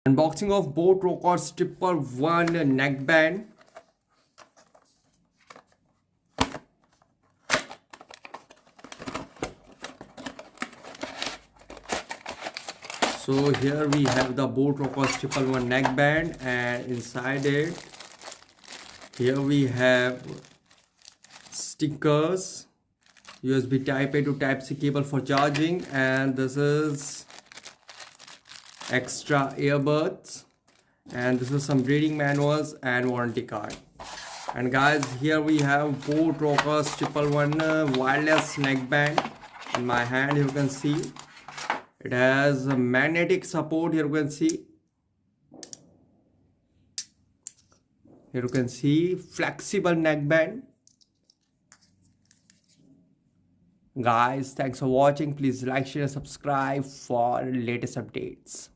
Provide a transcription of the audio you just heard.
Unboxing of boAt Rockerz 111 neckband. So here we have the boAt Rockerz 111 neckband, and inside it, here we have stickers, USB Type A to Type C cable for charging, and this is extra earbuds, and this is some reading manuals and warranty card. And guys, here we have boAt Rockerz 111 wireless neckband. In my hand you can see it has a magnetic support. Here you can see flexible neckband. Guys, thanks for watching. Please like, share, subscribe for latest updates.